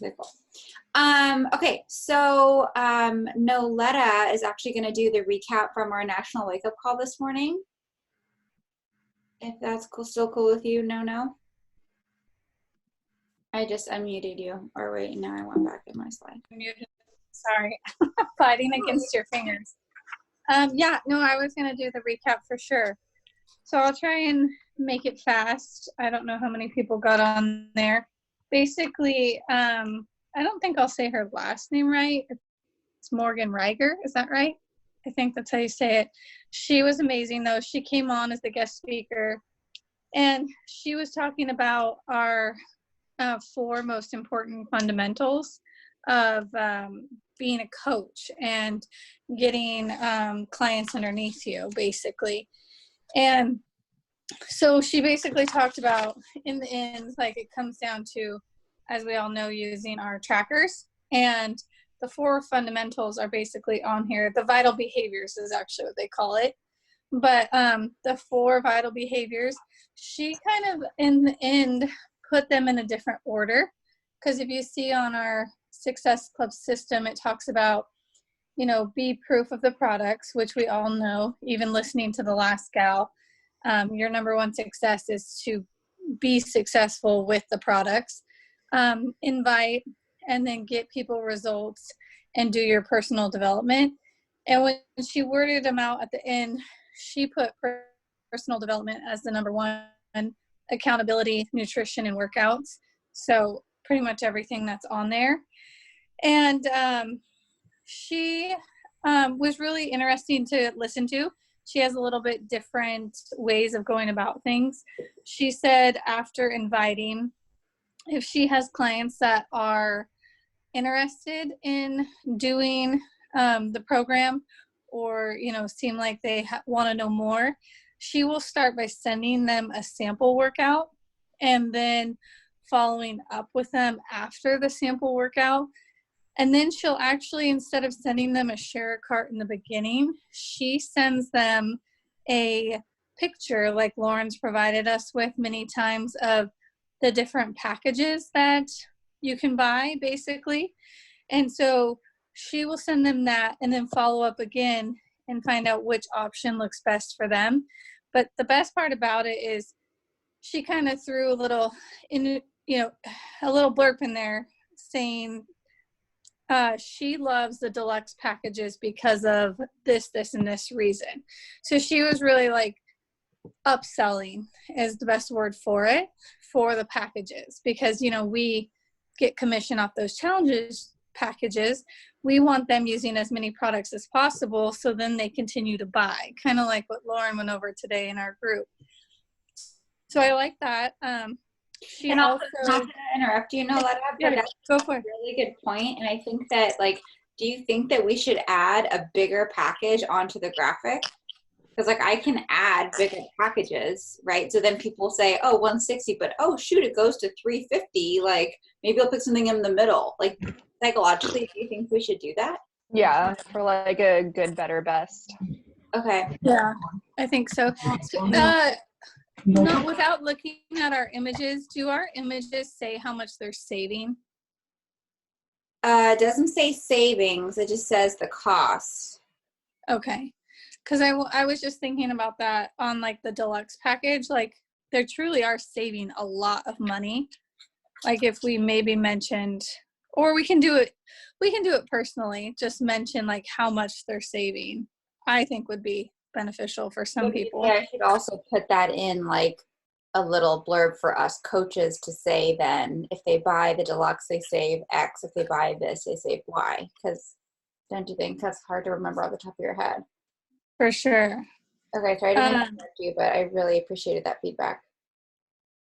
Okay, cool. Okay, so Noletta is actually going to do the recap from our national wake up call this morning. If that's cool, still cool with you, no? I just unmuted you. Or wait, now I went back in my slide. Sorry, fighting against your fingers. Yeah, no, I was going to do the recap for sure. So I'll try and make it fast. I don't know how many people got on there. Basically, I don't think I'll say her last name right. It's Morgan Reiger. Is that right? I think that's how you say it. She was amazing, though. She came on as the guest speaker, and she was talking about our 4 most important fundamentals of being a coach and getting clients underneath you, basically. And so she basically talked about, in the end, like it comes down to, as we all know, using our trackers. And the 4 fundamentals are basically on here. The vital behaviors is actually what they call it. But the 4 vital behaviors, she kind of, in the end, put them in a different order. Because if you see on our Success Club system, it talks about, you know, be proof of the products, which we all know, even listening to the last gal. Your number 1 success is to be successful with the products. Invite, and then get people results and do your personal development. And when she worded them out at the end, she put personal development as the number 1, accountability, nutrition, and workouts. So pretty much everything that's on there. And she was really interesting to listen to. She has a little bit different ways of going about things. She said after inviting, if she has clients that are interested in doing the program, or, you know, seem like they want to know more, she will start by sending them a sample workout and then following up with them after the sample workout. And then she'll actually, instead of sending them a share cart in the beginning, she sends them a picture, like Lauren's provided us with many times, of the different packages that you can buy, basically. And so she will send them that and then follow up again and find out which option looks best for them. But the best part about it is she kind of threw a little a little blurb in there saying she loves the deluxe packages because of this, and this reason. So she was really like upselling is the best word for it, for the packages, because, you know, we get commission off those challenges packages. We want them using as many products as possible, so then they continue to buy, kind of like what Lauren went over today in our group. So I like that. She and also, not to interrupt you, Noletta, but that's go for it. A really good point. And I think that, like, do you think that we should add a bigger package onto the graphic? Because, like, I can add bigger packages, right? So then people say, oh, 160, but oh shoot, it goes to 350. Like, maybe I'll put something in the middle. Like, psychologically, do you think we should do that? Yeah, for like a good, better, best. Okay. Yeah, I think so. Not without looking at our images, do our images say how much they're saving? It doesn't say savings, it just says the cost. Okay, because I was just thinking about that on like the deluxe package. Like, they truly are saving a lot of money. Like, if we maybe mentioned, or we can do it personally, just mention like how much they're saving, I think would be beneficial for some people. Yeah, I should also put that in like a little blurb for us coaches to say, then if they buy the deluxe, they save X. If they buy this, they save Y. Because don't you think that's hard to remember off the top of your head? For sure. Okay, sorry to interrupt you, but I really appreciated that feedback.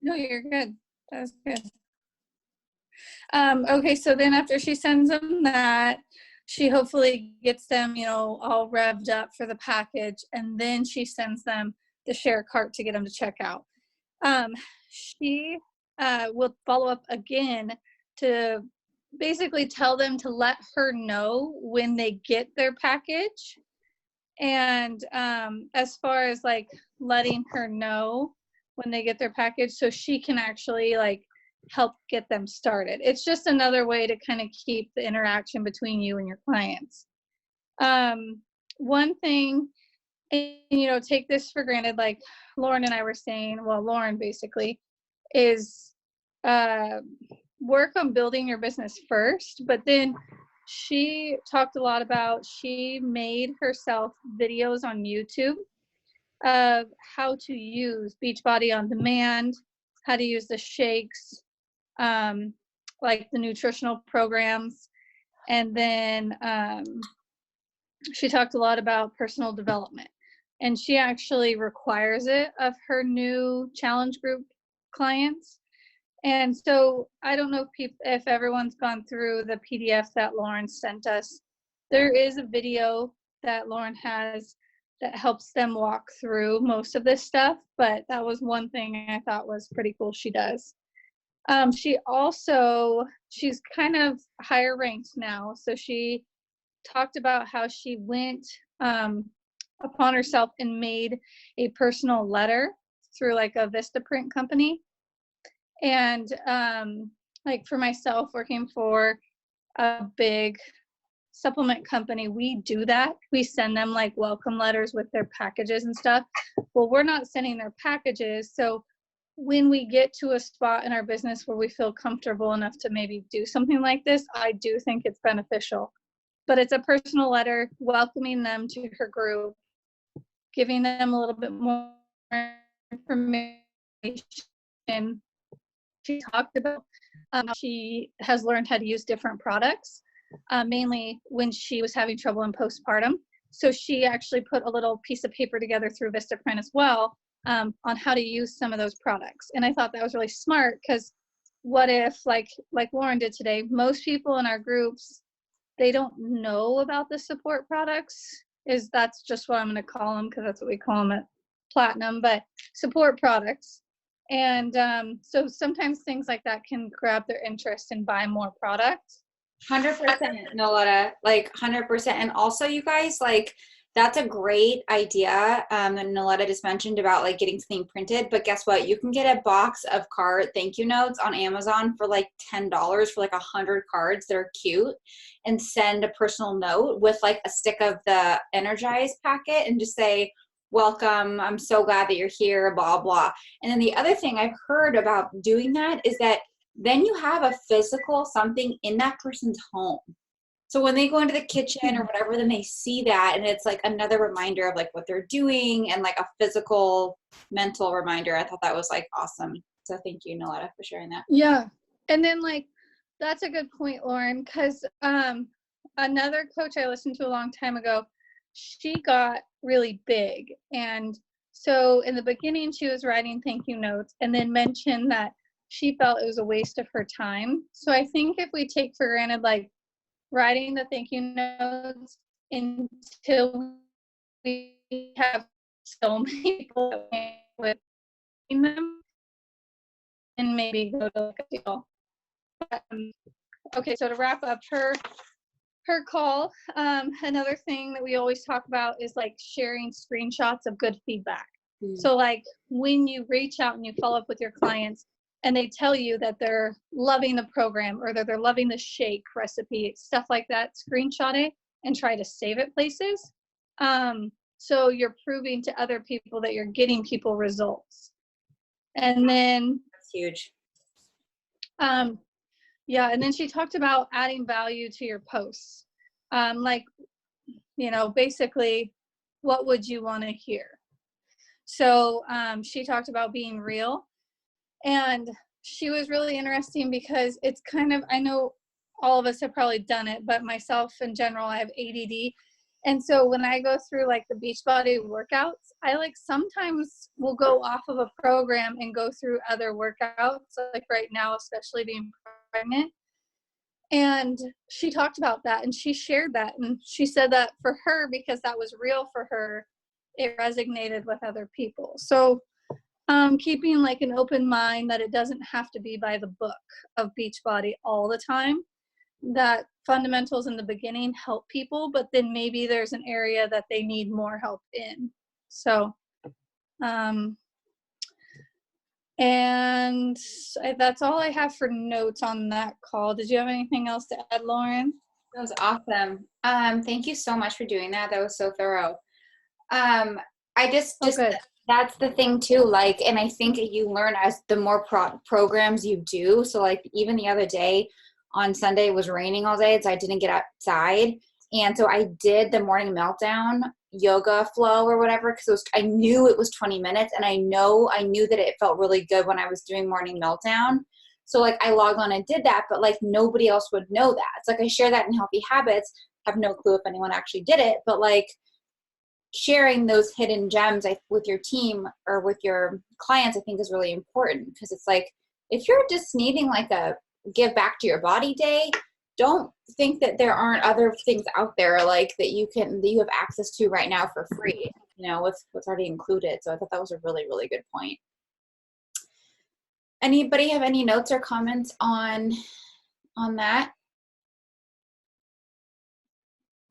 No, you're good. That was good. Okay, so then after she sends them that, she hopefully gets them, you know, all revved up for the package, and then she sends them the share cart to get them to check out. She will follow up again to basically tell them to let her know when they get their package. And as far as like letting her know when they get their package, so she can actually like help get them started. It's just another way to kind of keep the interaction between you and your clients. One thing, and, you know, take this for granted, like Lauren and I were saying, well, Lauren basically is work on building your business first, but then she talked a lot about, she made herself videos on YouTube of how to use Beachbody On Demand, how to use the shakes, like the nutritional programs. And then she talked a lot about personal development. And she actually requires it of her new challenge group clients. And so I don't know if everyone's gone through the PDF that Lauren sent us. There is a video that Lauren has that helps them walk through most of this stuff, but that was one thing I thought was pretty cool she does. She's kind of higher ranked now. So she talked about how she went upon herself and made a personal letter through like a Vistaprint company. And like for myself, working for a big supplement company, we do that. We send them like welcome letters with their packages and stuff. Well, we're not sending their packages. So when we get to a spot in our business where we feel comfortable enough to maybe do something like this, I do think it's beneficial. But it's a personal letter welcoming them to her group, giving them a little bit more information. She talked about how she has learned how to use different products, mainly when she was having trouble in postpartum. So she actually put a little piece of paper together through Vistaprint as well on how to use some of those products. And I thought that was really smart, because what if, like Lauren did today, most people in our groups, they don't know about the support products. That's just what I'm going to call them, because that's what we call them at Platinum, but support products. And so sometimes things like that can grab their interest and buy more products. 100%, Noletta, like 100%. And also, you guys, like, that's a great idea that Noletta just mentioned about like getting something printed. But guess what? You can get a box of card thank you notes on Amazon for like $10 for like 100 cards that are cute, and send a personal note with like a stick of the Energize packet and just say, welcome, I'm so glad that you're here, blah, blah. And then the other thing I've heard about doing that is that then you have a physical something in that person's home. So when they go into the kitchen or whatever, then they see that, and it's like another reminder of like what they're doing, and like a physical mental reminder. I thought that was like awesome. So thank you, Noletta, for sharing that. Yeah. And then like, that's a good point, Lauren, because another coach I listened to a long time ago, she got really big. And so in the beginning, she was writing thank you notes and then mentioned that she felt it was a waste of her time. So I think if we take for granted, like, writing the thank you notes until we have so many people with them, and maybe go to like a deal. Okay, so to wrap up her call, another thing that we always talk about is like sharing screenshots of good feedback. So like when you reach out and you follow up with your clients, and they tell you that they're loving the program or that they're loving the shake recipe, stuff like that, screenshot it and try to save it places. So you're proving to other people that you're getting people results. And then That's huge. Yeah, and then she talked about adding value to your posts. Like, you know, basically, what would you want to hear? So she talked about being real. And she was really interesting because it's kind of, I know all of us have probably done it, but myself in general, I have ADD. And so when I go through like the Beachbody workouts, I like sometimes will go off of a program and go through other workouts, like right now, especially being pregnant. And she talked about that and she shared that. And she said that for her, because that was real for her, it resonated with other people. So keeping like an open mind that it doesn't have to be by the book of Beachbody all the time, that fundamentals in the beginning help people, but then maybe there's an area that they need more help in. So, and And that's all I have for notes on that call. Did you have anything else to add, Lauren? That was awesome. Thank you so much for doing that. That was so thorough. I just Good. that's the thing too. Like, and I think you learn as the more programs you do. So like even the other day on Sunday, it was raining all day, so I didn't get outside. And so I did the morning meltdown yoga flow or whatever, because I knew it was 20 minutes, and I knew that it felt really good when I was doing morning meltdown. So like I logged on and did that, but like nobody else would know that. It's like I share that in Healthy Habits. I have no clue if anyone actually did it, but like sharing those hidden gems with your team or with your clients, I think is really important, because it's like, if you're just needing like a give back to your body day, don't think that there aren't other things out there like that you have access to right now for free, with what's already included. So I thought that was a really, really good point. Anybody have any notes or comments on that?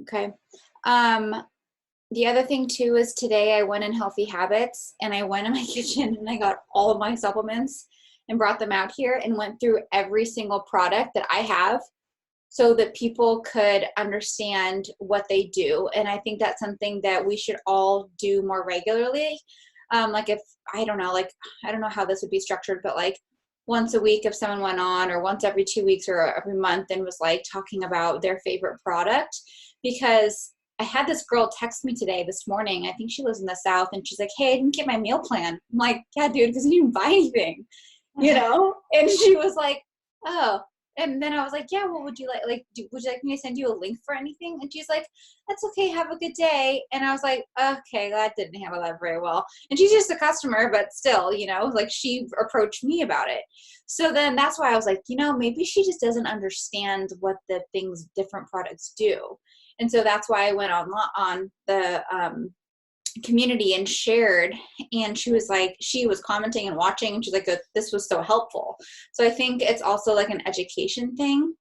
Okay. The other thing too is today I went in Healthy Habits and I went in my kitchen and I got all of my supplements and brought them out here and went through every single product that I have so that people could understand what they do. And I think that's something that we should all do more regularly. Like if, I don't know how this would be structured, but like once a week if someone went on, or once every 2 weeks or every month, and was like talking about their favorite product. Because I had this girl text me this morning. I think she lives in the South, and she's like, "Hey, I didn't get my meal plan." I'm like, "Yeah, dude, because you didn't buy anything, And she was like, "Oh." And then I was like, "Yeah, well, would you like would you like me to send you a link for anything?" And she's like, "That's okay. Have a good day." And I was like, "Okay, that didn't handle that very well." And she's just a customer, but still, like she approached me about it. So then that's why I was like, maybe she just doesn't understand what the things different products do. And so that's why I went on the community and shared, and she was commenting and watching, and she's like, "This was so helpful." So I think it's also like an education thing.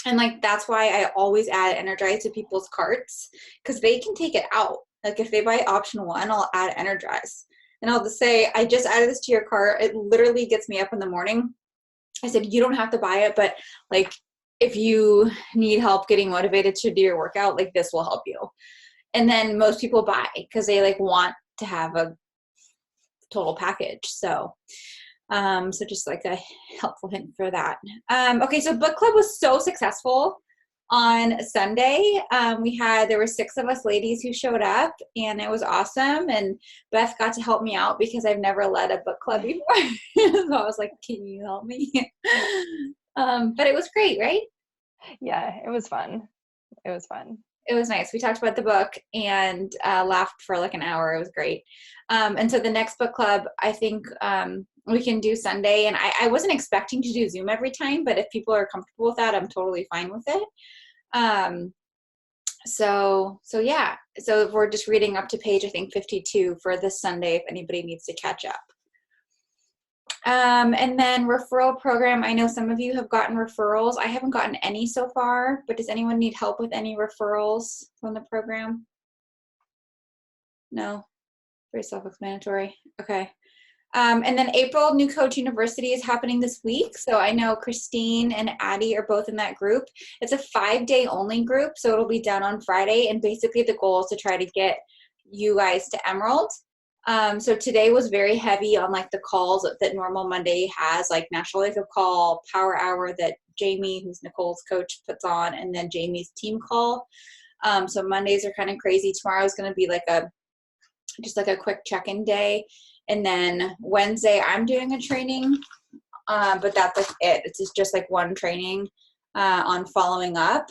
And like, that's why I always add Energize to people's carts, because they can take it out. Like if they buy option 1, I'll add Energize. And I'll just say, "I just added this to your cart." It literally gets me up in the morning. I said, "You don't have to buy it, but like, if you need help getting motivated to do your workout, like this will help you." And then most people buy because they like want to have a total package. So, so just like a helpful hint for that. Okay. So book club was so successful on Sunday. There were 6 of us ladies who showed up, and it was awesome. And Beth got to help me out because I've never led a book club before. So I was like, "Can you help me?" But it was great, right? Yeah, it was fun. It was fun. It was nice. We talked about the book and laughed for like an hour. It was great. And so the next book club, I think we can do Sunday. And I wasn't expecting to do Zoom every time, but if people are comfortable with that, I'm totally fine with it. So yeah. So we're just reading up to page, I think, 52 for this Sunday if anybody needs to catch up. And then referral program. I know some of you have gotten referrals. I haven't gotten any so far, but does anyone need help with any referrals from the program? No? Very self-explanatory. Okay. And then April, New Coach University is happening this week. So I know Christine and Addie are both in that group. It's a 5-day only group, so it'll be done on Friday. And basically the goal is to try to get you guys to Emerald. So today was very heavy on like the calls that Normal Monday has, like National Wake Up Call, Power Hour that Jamie, who's Nicole's coach, puts on, and then Jamie's team call. So Mondays are kind of crazy. Tomorrow is going to be like just like a quick check-in day. And then Wednesday I'm doing a training, but that's like it. It's just like one training on following up.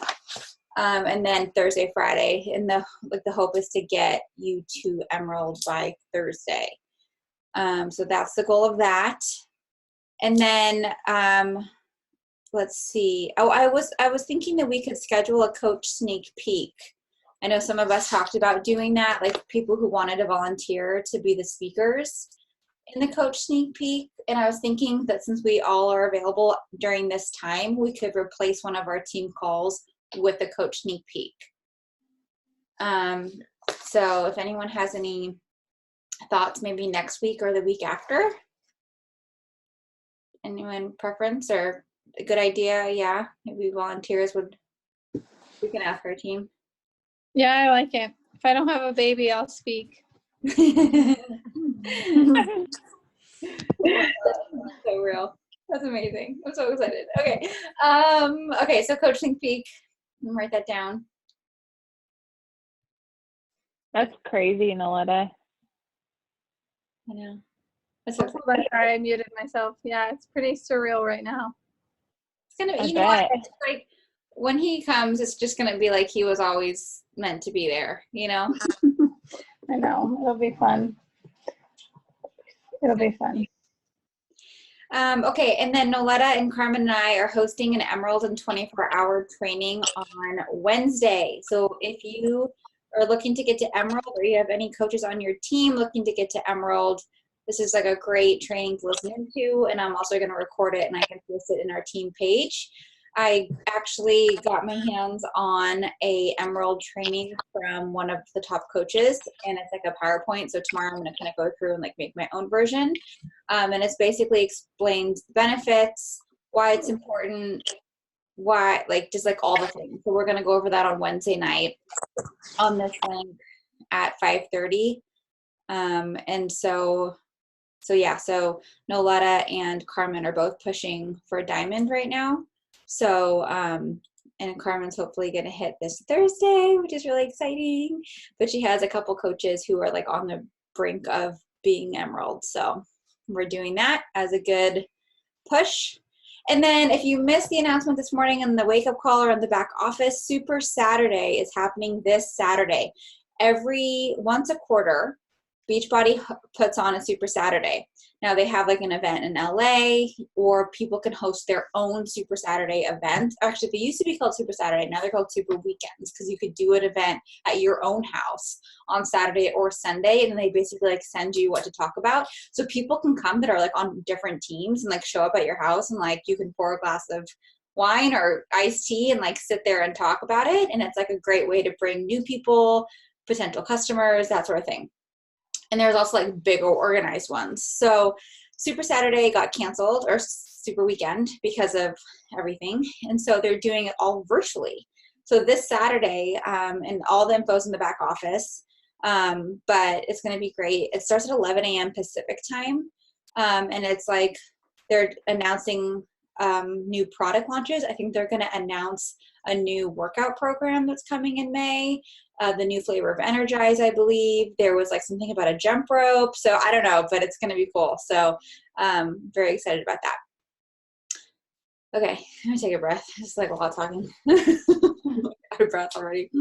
And then Thursday, Friday, and the hope is to get you to Emerald by Thursday. So that's the goal of that. And then let's see. Oh, I was thinking that we could schedule a coach sneak peek. I know some of us talked about doing that, like people who wanted to volunteer to be the speakers in the coach sneak peek. And I was thinking that since we all are available during this time, we could replace one of our team calls with the coach sneak peek. So if anyone has any thoughts, maybe next week or the week after. Anyone preference or a good idea? Yeah, maybe volunteers would, we can ask our team. Yeah, I like it. If I don't have a baby, I'll speak. So real. That's amazing. I'm so excited. Okay. Okay, so Coach Think Peak. Write that down. That's crazy, Noletta. I know. That's so exciting. Hold on, sorry, I muted myself. Yeah, it's pretty surreal right now. It's gonna I be, you know what? bet. It's like when he comes, it's just gonna be like he was always meant to be there, you know? I know. It'll be fun. It'll be fun. Okay, and then Noletta and Carmen and I are hosting an Emerald in 24-hour training on Wednesday. So if you are looking to get to Emerald, or you have any coaches on your team looking to get to Emerald, this is like a great training to listen into, and I'm also going to record it and I can post it in our team page. I actually got my hands on a Emerald training from one of the top coaches, and it's like a PowerPoint. So tomorrow I'm going to kind of go through and like make my own version. And it's basically explains the benefits, why it's important, why, like, just like all the things. So we're going to go over that on Wednesday night on this link at 5:30. And so yeah, so Noletta and Carmen are both pushing for Diamond right now. So, and Carmen's hopefully going to hit this Thursday, which is really exciting. But she has a couple coaches who are like on the brink of being Emerald. So we're doing that as a good push. And then if you missed the announcement this morning in the wake up call or in the back office, Super Saturday is happening this Saturday. Once a quarter, Beachbody puts on a Super Saturday. Now they have like an event in LA, or people can host their own Super Saturday event. Actually, they used to be called Super Saturday. Now they're called Super Weekends, because you could do an event at your own house on Saturday or Sunday, and they basically like send you what to talk about. So people can come that are like on different teams and like show up at your house, and like you can pour a glass of wine or iced tea and like sit there and talk about it. And it's like a great way to bring new people, potential customers, that sort of thing. And there's also like bigger organized ones. So Super Saturday got canceled, or Super Weekend, because of everything. And so they're doing it all virtually. So this Saturday, and all the info's in the back office, but it's going to be great. It starts at 11 a.m. Pacific time. And it's like they're announcing new product launches. I think they're going to announce a new workout program that's coming in May. The new flavor of Energize, I believe. There was like something about a jump rope. So I don't know, but it's going to be cool. So very excited about that. Okay, I'm going to take a breath. It's like a lot of talking. Out of breath already.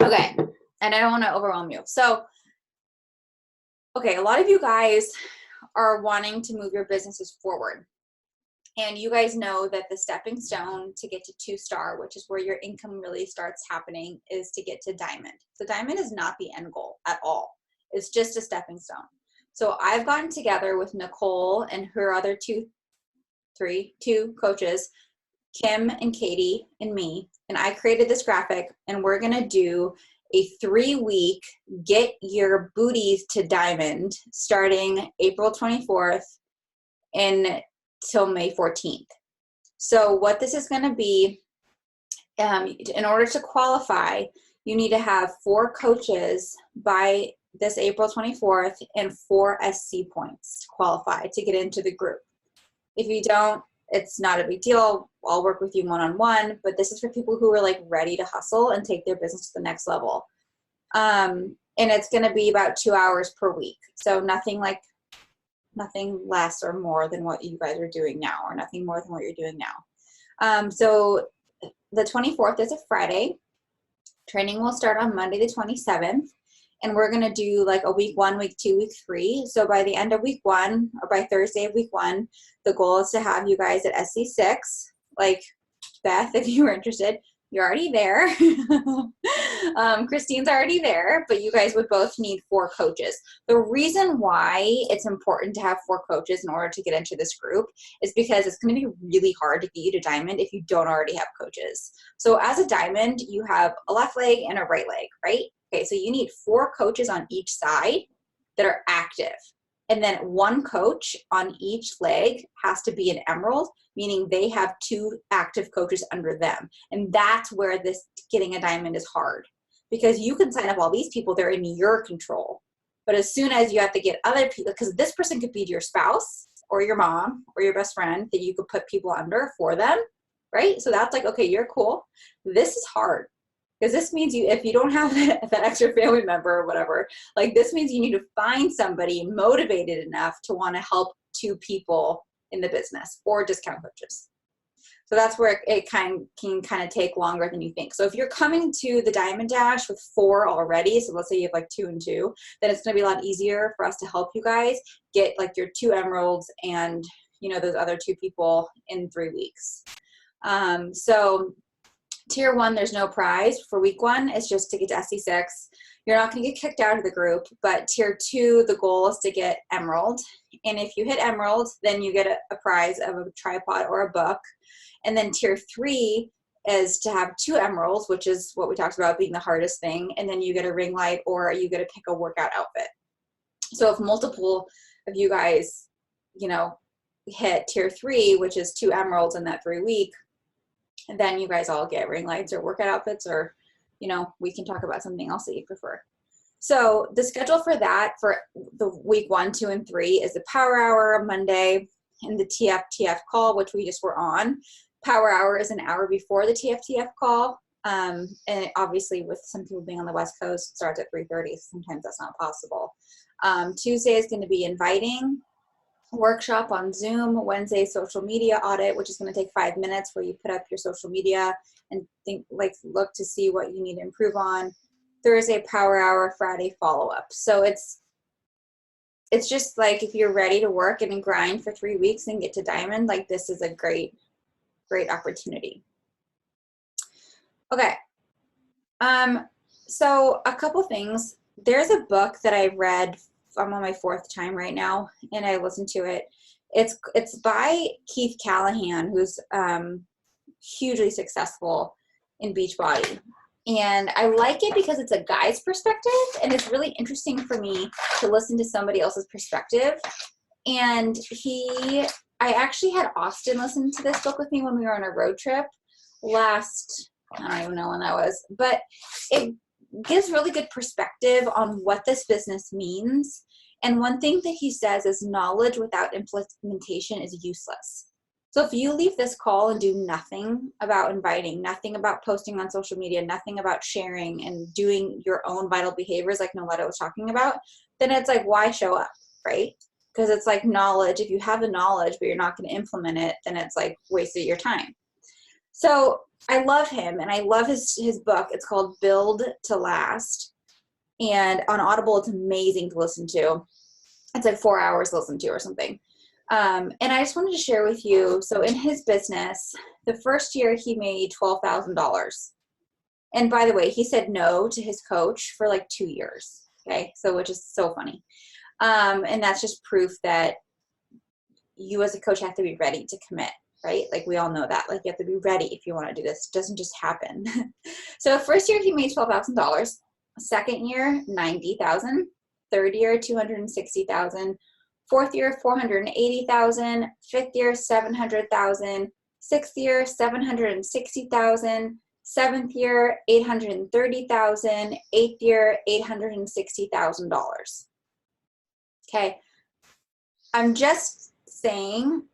Okay, and I don't want to overwhelm you. So, okay, a lot of you guys are wanting to move your businesses forward. And you guys know that the stepping stone to get to 2-star, which is where your income really starts happening, is to get to Diamond. So Diamond is not the end goal at all. It's just a stepping stone. So I've gotten together with Nicole and her other two coaches, Kim and Katie and me, and I created this graphic, and we're going to do a 3-week get your booties to Diamond starting April 24th till May 14th. So what this is going to be, in order to qualify, you need to have 4 coaches by this April 24th and 4 SC points to qualify to get into the group. If you don't, it's not a big deal. I'll work with you one-on-one, but this is for people who are like ready to hustle and take their business to the next level. And it's going to be about 2 hours per week. So nothing less or more than what you guys are doing now, or nothing more than what you're doing now. So the 24th is a Friday. Training will start on Monday the 27th. And we're going to do like a week 1, week 2, week 3. So by the end of week 1, or by Thursday of week 1, the goal is to have you guys at SC6. Like Beth, if you were interested, you're already there. Christine's already there, but you guys would both need 4 coaches. The reason why it's important to have 4 coaches in order to get into this group is because it's going to be really hard to get you to Diamond if you don't already have coaches. So as a Diamond, you have a left leg and a right leg, right? Okay, so you need 4 coaches on each side that are active. And then one coach on each leg has to be an emerald, meaning they have 2 active coaches under them. And that's where this getting a diamond is hard, because you can sign up all these people, they're in your control. But as soon as you have to get other people, because this person could be your spouse or your mom or your best friend that you could put people under for them, right? So that's like, okay, you're cool. This is hard, because this means if you don't have that extra family member or whatever, like this means you need to find somebody motivated enough to want to help 2 people in the business or discount coaches. So that's where it can kind of take longer than you think. So if you're coming to the Diamond Dash with 4 already, so let's say you have like 2 and 2, then it's going to be a lot easier for us to help you guys get like your 2 emeralds and, you know, those other 2 people in 3 weeks. So tier 1, there's no prize for week 1. It's just to get to SC6. You're not going to get kicked out of the group, but tier 2, the goal is to get emerald. And if you hit emerald, then you get a prize of a tripod or a book. And then tier 3 is to have 2 emeralds, which is what we talked about being the hardest thing. And then you get a ring light, or you get to pick a workout outfit. So if multiple of you guys, you know, hit tier 3, which is 2 emeralds in that 3 week, and then you guys all get ring lights or workout outfits, or, you know, we can talk about something else that you prefer. So the schedule for that for the week 1, 2, and 3 is the power hour Monday and the TFTF call, which we just were on. Power hour is an hour before the TFTF call. And obviously with some people being on the West Coast, it starts at 3:30. Sometimes that's not possible. Tuesday is going to be inviting, workshop on Zoom. Wednesday, social media audit, which is going to take 5 minutes, where you put up your social media and look to see what you need to improve on. Thursday, power hour. Friday, follow-up. So it's just like, if you're ready to work and grind for 3 weeks and get to diamond, like this is a great opportunity. Okay. So a couple things. There's a book that I read. I'm on my 4th time right now, and I listened to it. It's by Keith Callahan, who's hugely successful in Beachbody. And I like it because it's a guy's perspective, and it's really interesting for me to listen to somebody else's perspective. And I actually had Austin listen to this book with me when we were on a road trip last, I don't even know when that was, but it gives really good perspective on what this business means. And one thing that he says is knowledge without implementation is useless. So if you leave this call and do nothing about inviting, nothing about posting on social media, nothing about sharing and doing your own vital behaviors like Noletta was talking about, then it's like, why show up, right? Because it's like knowledge. If you have the knowledge but you're not going to implement it, then it's like wasted your time. So I love him, and I love his book. It's called Build to Last. And on Audible, it's amazing to listen to. It's like 4 hours to listen to or something. And I just wanted to share with you, so in his business, the first year he made $12,000. And by the way, he said no to his coach for like 2 years. Okay, so which is so funny. And that's just proof that you as a coach have to be ready to commit, right? Like we all know that. Like you have to be ready if you want to do this. It doesn't just happen. So first year he made $12,000. Second year, $90,000. Third year, $260,000. Fourth year, $480,000. Fifth year, $700,000. Sixth year, $760,000. Seventh year, $830,000. Eighth year, $860,000. Okay, I'm just saying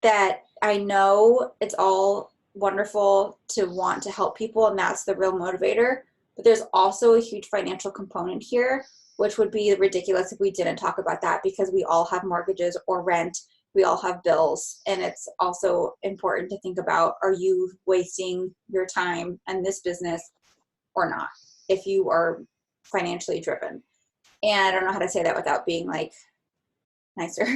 that I know it's all wonderful to want to help people, and that's the real motivator, but there's also a huge financial component here, which would be ridiculous if we didn't talk about that, because we all have mortgages or rent, we all have bills, and it's also important to think about, are you wasting your time in this business or not, if you are financially driven. And I don't know how to say that without being like nicer,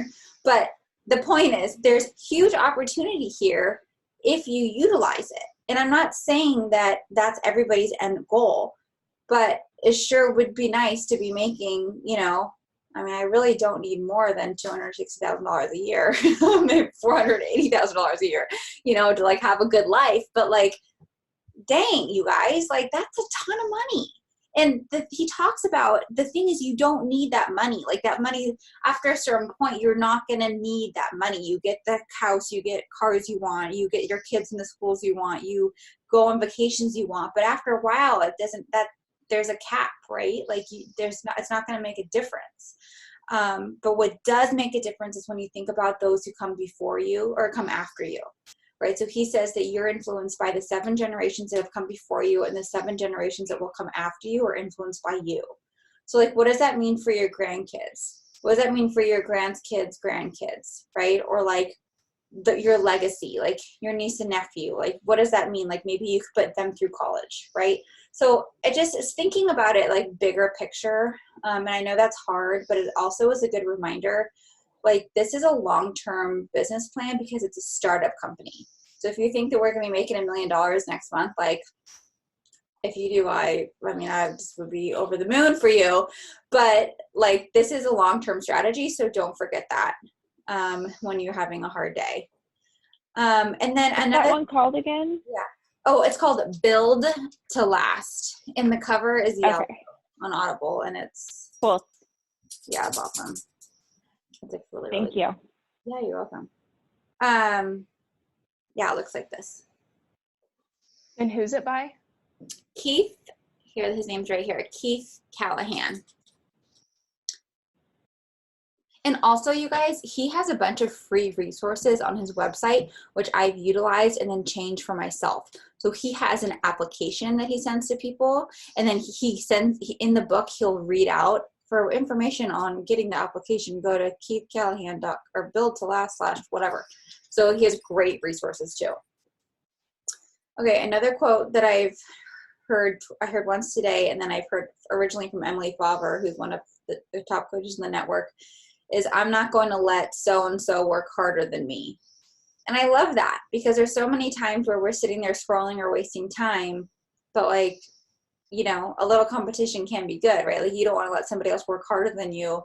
but the point is there's huge opportunity here if you utilize it. And I'm not saying that that's everybody's end goal, but it sure would be nice to be making, you know, I mean, I really don't need more than $260,000 a year, maybe $480,000 a year, you know, to like have a good life. But like, dang, you guys, like that's a ton of money. And he talks about, the thing is, you don't need that money. Like that money, after a certain point, you're not going to need that money. You get the house, you get cars you want, you get your kids in the schools you want, you go on vacations you want. But after a while, there's a cap, right? Like it's not going to make a difference. But what does make a difference is when you think about those who come before you or come after you. Right. So he says that you're influenced by the 7 generations that have come before you, and the 7 generations that will come after you are influenced by you. So like, what does that mean for your grandkids? What does that mean for your grandkids, right? Or like your legacy, like your niece and nephew, like what does that mean? Like maybe you could put them through college, right? So it just is thinking about it like bigger picture. And I know that's hard, but it also is a good reminder. Like this is a long-term business plan because it's a startup company. So if you think that we're going to be making $1 million next month, like if you do, I just would be over the moon for you. But like this is a long-term strategy, so don't forget that when you're having a hard day. And then What's another that one called again? Yeah. Oh, it's called Build to Last, and the cover is yellow on Audible, and it's Cool. Yeah, it's awesome. It's like really, Thank you. Yeah, you're welcome. Yeah, it looks like this. And who's it by? Keith, here, his name's right here, Keith Callahan. And also, you guys, he has a bunch of free resources on his website, which I've utilized and then changed for myself. So he has an application that he sends to people, and then in the book, he'll read out, for information on getting the application, go to keithcallahan or build to last / whatever. So he has great resources too. Okay, another quote that I heard once today, and then I've heard originally from Emily Favre, who's one of the top coaches in the network, is I'm not going to let so-and-so work harder than me. And I love that because there's so many times where we're sitting there scrolling or wasting time, but like, you know, a little competition can be good, right? Like you don't want to let somebody else work harder than you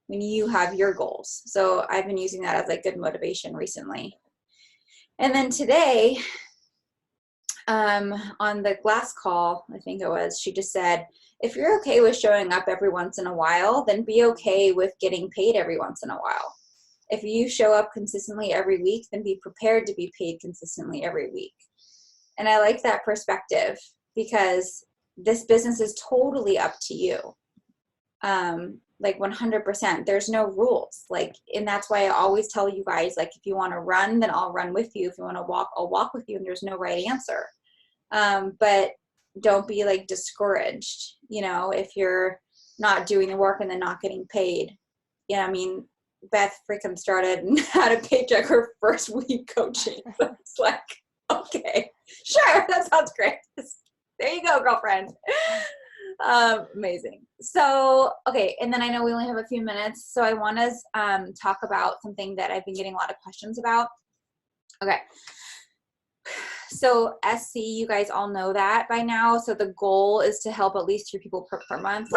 when you have your goals. So I've been using that as like good motivation recently. And then today, on the glass call, I think it was, she just said, if you're okay with showing up every once in a while, then be okay with getting paid every once in a while. If you show up consistently every week, then be prepared to be paid consistently every week. And I like that perspective because this business is totally up to you. Like 100%, there's no rules. Like, and that's why I always tell you guys, like, if you want to run, then I'll run with you. If you want to walk, I'll walk with you. And there's no right answer. But don't be like discouraged, you know, if you're not doing the work and then not getting paid. Yeah. I mean, Beth freaking started and had a paycheck her first week coaching. So it's like, okay, sure. That sounds great. There you go, girlfriend. Amazing. So, okay. And then I know we only have a few minutes. So I want to talk about something that I've been getting a lot of questions about. Okay. So SC, you guys all know that by now. So the goal is to help at least 3 people per month.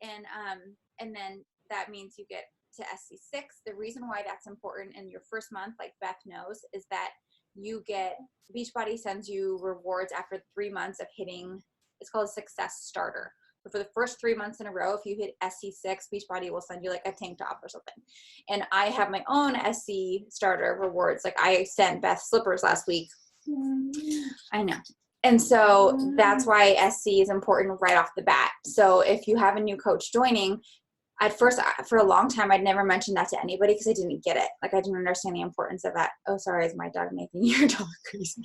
And then that means you get to SC6. The reason why that's important in your first month, like Beth knows, is that you get, Beachbody sends you rewards after 3 months of hitting, it's called a success starter. So for the first 3 months in a row, if you hit SC6, Beachbody will send you like a tank top or something. And I have my own SC starter rewards. Like I sent Beth slippers last week. I know. And so that's why SC is important right off the bat. So if you have a new coach joining, at first, for a long time, I'd never mentioned that to anybody because I didn't get it. Like, I didn't understand the importance of that. Oh, sorry, is my dog making your dog crazy?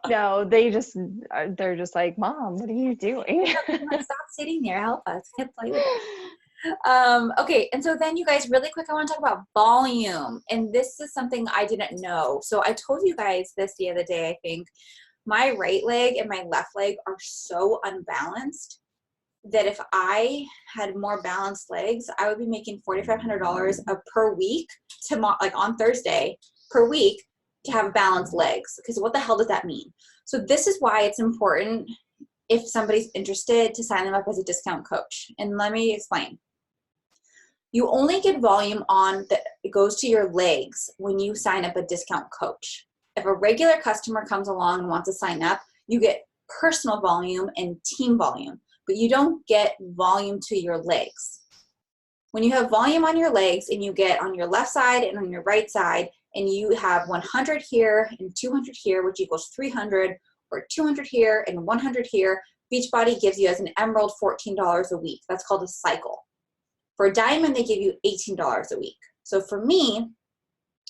No, they're just like, Mom, what are you doing? Stop sitting there. Help us. Can't play with it. Okay, and so then you guys, really quick, I want to talk about volume. And this is something I didn't know. So I told you guys this the other day, I think. My right leg and my left leg are so unbalanced that if I had more balanced legs, I would be making $4,500 per week like on Thursday per week to have balanced legs. Because what the hell does that mean? So this is why it's important if somebody's interested to sign them up as a discount coach. And let me explain. You only get volume on that goes to your legs when you sign up a discount coach. If a regular customer comes along and wants to sign up, you get personal volume and team volume, but you don't get volume to your legs. When you have volume on your legs and you get on your left side and on your right side, and you have 100 here and 200 here, which equals 300, or 200 here and 100 here, Beachbody gives you as an emerald $14 a week. That's called a cycle. For a diamond, they give you $18 a week. So for me,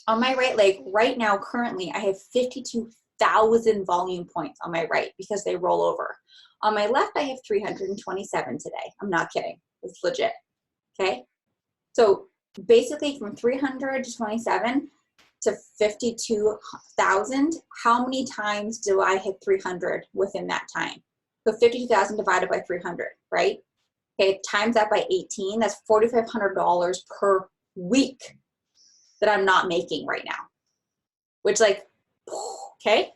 on my right leg right now, currently, I have 52,000 volume points on my right because they roll over. On my left, I have 327 today. I'm not kidding. It's legit. Okay? So basically from 300 to 27 to 52,000, how many times do I hit 300 within that time? So 52,000 divided by 300, right? Okay, times that by 18, that's $4,500 per week that I'm not making right now. Which, like, okay?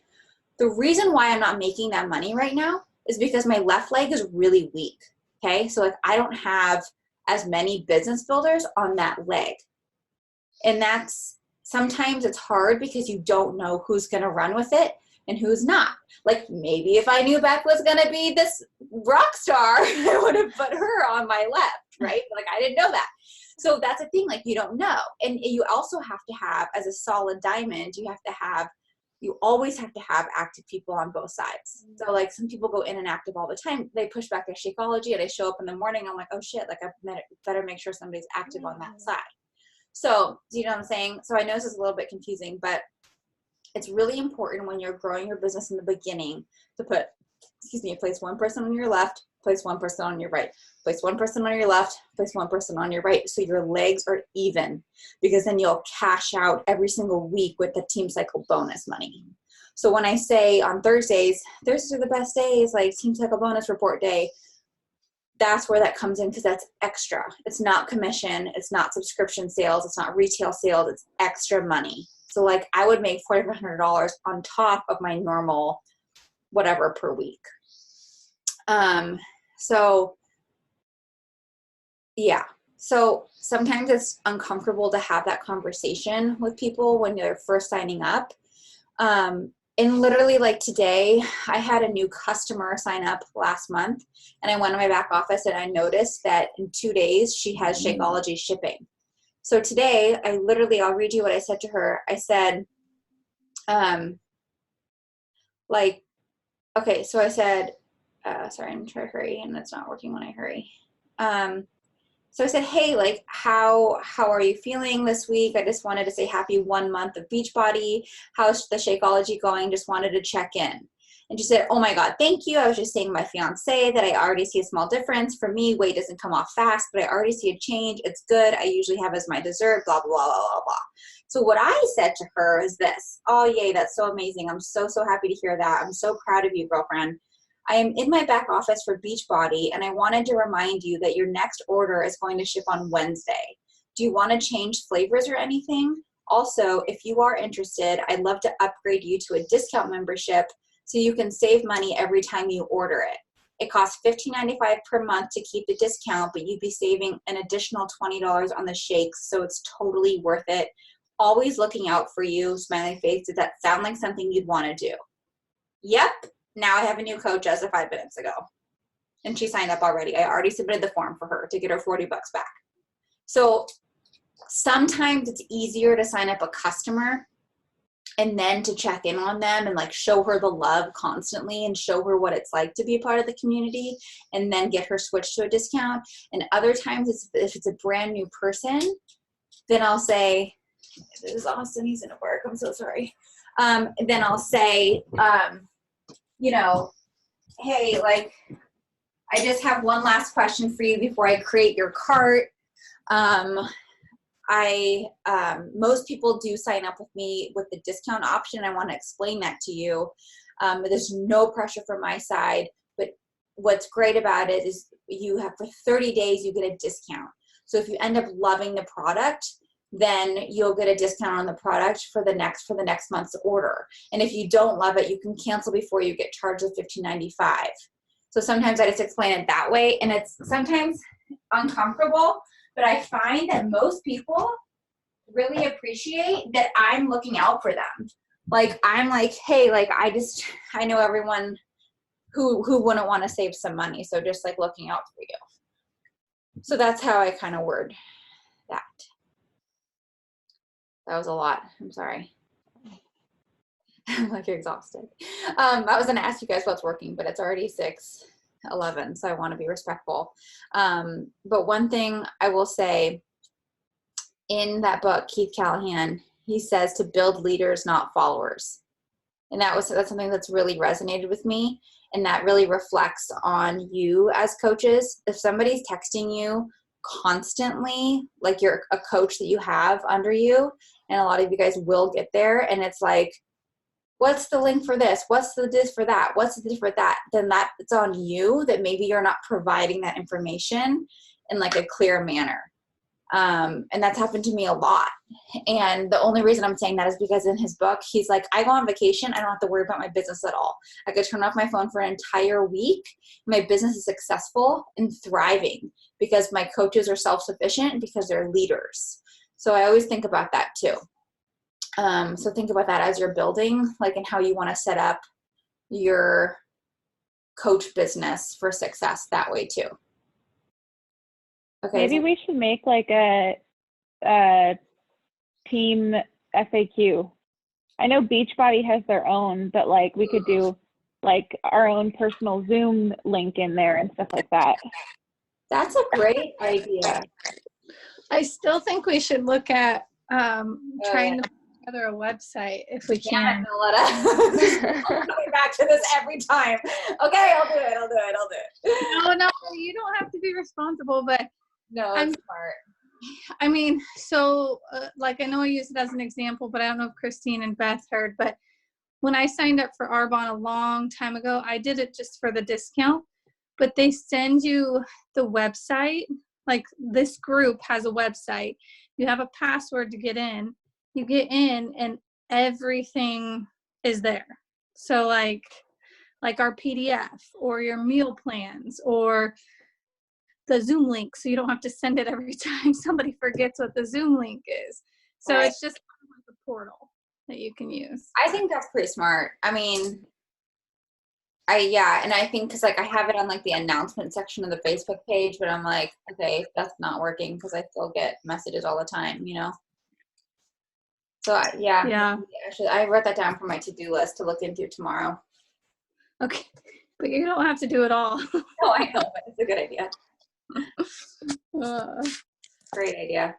The reason why I'm not making that money right now is because my left leg is really weak, okay? So, like, I don't have as many business builders on that leg. And that's, sometimes it's hard because you don't know who's going to run with it and who's not. Like, maybe if I knew Beck was going to be this rock star, I would have put her on my left, right? Like, I didn't know that. So that's a thing, like, you don't know. And you also have to have, as a solid diamond, you always have to have active people on both sides. So, like, some people go in and active all the time. They push back their Shakeology, and I show up in the morning, I'm like, oh shit, like, I better make sure somebody's active on that side. So, do you know what I'm saying? So I know this is a little bit confusing, but it's really important when you're growing your business in the beginning to put, place one person on your left, place one person on your right, place one person on your left, place one person on your right, so your legs are even, because then you'll cash out every single week with the Team Cycle bonus money. So when I say on Thursdays are the best days, like Team Cycle bonus report day, that's where that comes in, because that's extra. It's not commission, it's not subscription sales, it's not retail sales, it's extra money. So, like, I would make $4,500 on top of my normal whatever per week. So yeah, so sometimes it's uncomfortable to have that conversation with people when they're first signing up. And literally, like, today, I had a new customer sign up last month, and I went to my back office and I noticed that in 2 days she has Shakeology shipping. So today, I'll read you what I said to her. I said, okay, so I said, sorry, I'm trying to hurry, and it's not working when I hurry. So I said, hey, like, how are you feeling this week? I just wanted to say happy 1 month of Beachbody. How's the Shakeology going? Just wanted to check in. And she said, oh my God, thank you. I was just saying to my fiance that I already see a small difference. For me, weight doesn't come off fast, but I already see a change. It's good. I usually have as my dessert, blah, blah, blah, blah, blah. So what I said to her is this: oh, yay, that's so amazing. I'm so, so happy to hear that. I'm so proud of you, girlfriend. I am in my back office for Beachbody, and I wanted to remind you that your next order is going to ship on Wednesday. Do you want to change flavors or anything? Also, if you are interested, I'd love to upgrade you to a discount membership so you can save money every time you order it. It costs $15.95 per month to keep the discount, but you'd be saving an additional $20 on the shakes, so it's totally worth it. Always looking out for you, smiley face. Does that sound like something you'd want to do? Yep. Now I have a new coach as of 5 minutes ago. And she signed up already. I already submitted the form for her to get her $40 back. So sometimes it's easier to sign up a customer and then to check in on them and, like, show her the love constantly and show her what it's like to be a part of the community, and then get her switched to a discount. And other times, if it's a brand new person, then I'll say, this is Austin, he's in at work, I'm so sorry. Then I'll say, you know, hey, like, I just have one last question for you before I create your cart. Most people do sign up with me with the discount option. I want to explain that to you. There's no pressure from my side, but what's great about it is you have, for 30 days, you get a discount. So if you end up loving the product, then you'll get a discount on the product for the next month's order. And if you don't love it, you can cancel before you get charged with $15.95. So sometimes I just explain it that way, and it's sometimes uncomfortable, but I find that most people really appreciate that I'm looking out for them. Like, I'm like, hey, like, I know everyone who wouldn't want to save some money. So just like looking out for you. So that's how I kind of word that. That was a lot. I'm sorry. I'm like exhausted. I was going to ask you guys what's working, but it's already 6:11, so I want to be respectful. But one thing I will say, in that book, Keith Callahan, he says to build leaders, not followers. And that's something that's really resonated with me. And that really reflects on you as coaches. If somebody's texting you constantly, like you're a coach that you have under you, and a lot of you guys will get there, and it's like, what's the link for this? What's the this for that? What's the this for that? Then that it's on you that maybe you're not providing that information in like a clear manner. And that's happened to me a lot. And the only reason I'm saying that is because in his book, he's like, I go on vacation, I don't have to worry about my business at all. I could turn off my phone for an entire week. My business is successful and thriving because my coaches are self-sufficient, because they're leaders. So I always think about that too. So think about that as you're building, like, and how you want to set up your coach business for success that way too. Okay. Maybe we should make like a team FAQ. I know Beachbody has their own, but like we could do like our own personal Zoom link in there and stuff like that. That's a great idea. I still think we should look at trying to put together a website if we can. I'm coming back to this every time. Okay, I'll do it. No, you don't have to be responsible, but No, I'm smart. I mean, so like I know I use it as an example, but I don't know if Christine and Beth heard, but when I signed up for Arbonne a long time ago, I did it just for the discount, but they send you the website. Like this group has a website. You have a password to get in. You get in and everything is there. So like our PDF or your meal plans or the Zoom link, so you don't have to send it every time somebody forgets what the Zoom link is. So right. It's just like a portal that you can use. I think that's pretty smart. I mean, and I think because like I have it on like the announcement section of the Facebook page, but I'm like, okay, that's not working because I still get messages all the time, you know? So yeah. Actually, I wrote that down for my to-do list to look into tomorrow. Okay, but you don't have to do it all. No, I know, but it's a good idea. Great idea.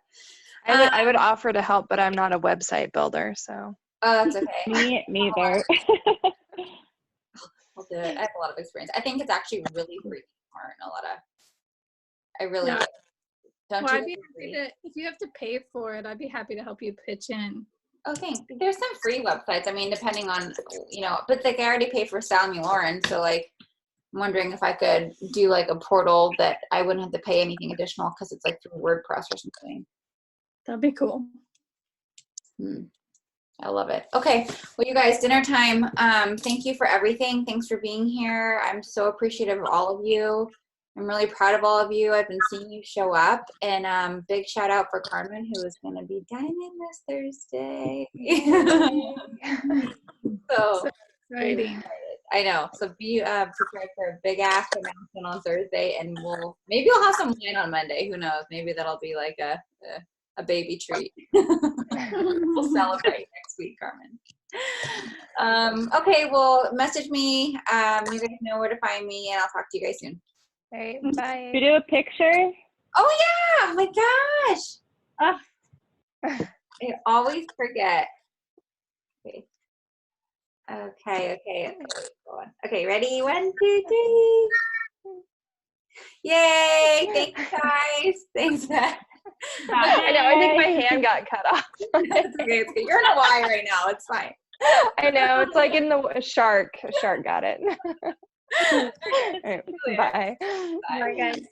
I would offer to help, but I'm not a website builder, so. Oh, that's okay. Me neither. I'll do it. I have a lot of experience. I think it's actually really freaking smart. I really do. Don't well, you I'd be happy to, if you have to pay for it, I'd be happy to help you pitch in. Okay, there's some free websites. I mean, depending on, but like I already pay for Sally Lauren, so like I'm wondering if I could do like a portal that I wouldn't have to pay anything additional because it's like through WordPress or something. That'd be cool. I love it. Okay, well, you guys, dinner time. Thank you for everything. Thanks for being here. I'm so appreciative of all of you. I'm really proud of all of you. I've been seeing you show up, and big shout out for Carmen, who is going to be dining this Thursday. So exciting. I know. So be prepared for a big ass announcement on Thursday, and maybe we'll have some wine on Monday. Who knows? Maybe that'll be like a baby treat. We'll celebrate next week, Carmen. Okay, well, message me. You guys know where to find me, and I'll talk to you guys soon. All right, bye. We do a picture? Oh yeah! My gosh! I always forget. Okay. Okay, ready? 1, 2, 3. Yay! Thank you guys. Thanks, Beth. I know. I think my hand got cut off. It's okay. You're in Hawaii right now. It's fine. I know. It's like in the shark. A shark got it. All right, bye. Bye, guys.